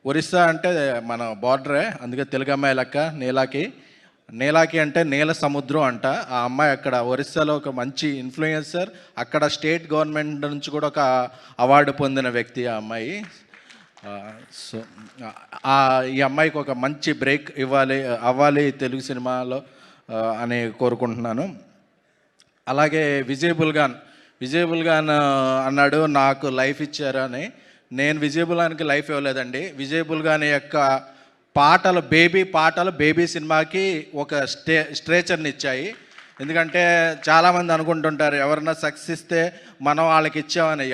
ఒరిస్సా అంటే మన బార్డరే, అందుకే తెలుగు అమ్మాయి లెక్క నీలాకి. నీలాకి అంటే నీల సముద్రం అంట. ఆ అమ్మాయి అక్కడ ఒరిస్సాలో ఒక మంచి ఇన్ఫ్లుయెన్సర్, అక్కడ స్టేట్ గవర్నమెంట్ నుంచి కూడా ఒక అవార్డు పొందిన వ్యక్తి ఆ అమ్మాయి. సో ఈ అమ్మాయికి ఒక మంచి బ్రేక్ అవ్వాలి తెలుగు సినిమాలో అని కోరుకుంటున్నాను. అలాగే విజయ్ బుల్గాన్ అన్నాడు నాకు లైఫ్ ఇచ్చారు అని. నేను విజయ్ బుల్గాన్కి లైఫ్ ఇవ్వలేదండి. విజయ్ బుల్గాన్ యొక్క పాటలు బేబీ సినిమాకి ఒక స్ట్రేచర్ని ఇచ్చాయి. ఎందుకంటే చాలామంది అనుకుంటుంటారు ఎవరన్నా సక్సెస్ ఇస్తే మనం వాళ్ళకి ఇచ్చామని.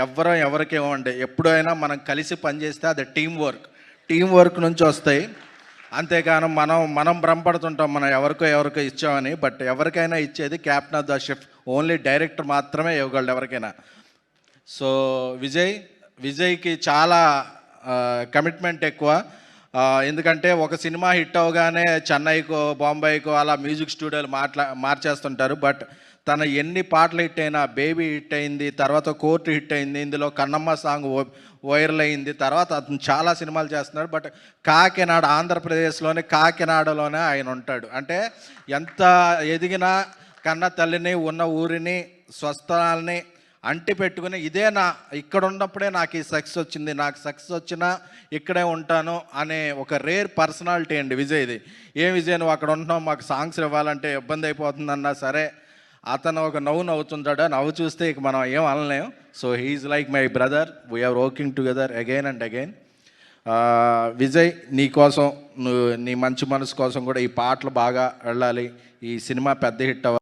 ఎవరికి ఇవ్వండి. ఎప్పుడైనా మనం కలిసి పనిచేస్తే అది టీం వర్క్ నుంచి వస్తాయి. అంతేకాను మనం భ్రమపడుతుంటాం మనం ఎవరికో ఇచ్చామని. బట్ ఎవరికైనా ఇచ్చేది captain of the ship, only director మాత్రమే ఇవ్వగలడు ఎవరికైనా. సో విజయ్కి చాలా కమిట్మెంట్ ఎక్కువ. ఎందుకంటే ఒక సినిమా హిట్ అవగానే చెన్నైకో బాంబేకో అలా మ్యూజిక్ స్టూడియోలు మార్చేస్తుంటారు. బట్ తన ఎన్ని పాటలు హిట్ అయినా, బేబీ హిట్ అయింది, తర్వాత కోర్టు హిట్ అయింది, ఇందులో కన్నమ్మ సాంగ్ వైరల్ అయింది, తర్వాత అతను చాలా సినిమాలు చేస్తున్నాడు. బట్ ఆంధ్రప్రదేశ్లోనే కాకినాడలోనే ఆయన ఉంటాడు. అంటే ఎంత ఎదిగినా కన్న తల్లిని, ఉన్న ఊరిని, స్వస్థలాల్ని అంటి పెట్టుకుని ఇక్కడ ఉన్నప్పుడే నాకు ఈ సక్సెస్ వచ్చింది, నాకు సక్సెస్ వచ్చినా ఇక్కడే ఉంటాను అనే ఒక రేర్ పర్సనాలిటీ అండి విజయ్ది. విజయ్ నువ్వు అక్కడ ఉంటున్నావు, మాకు సాంగ్స్ ఇవ్వాలంటే ఇబ్బంది అయిపోతుందన్నా సరే అతను ఒక నవ్వుతుంటాడు. నవ్వు చూస్తే ఇక మనం ఏం అనలేం. So he's like my brother, we're working together again and again. Vijay నీ మంచి మనసు కోసం కూడా ఈ పాటలు బాగా వెళ్ళాలి, ఈ సినిమా పెద్ద హిట్ అవ్వాలి.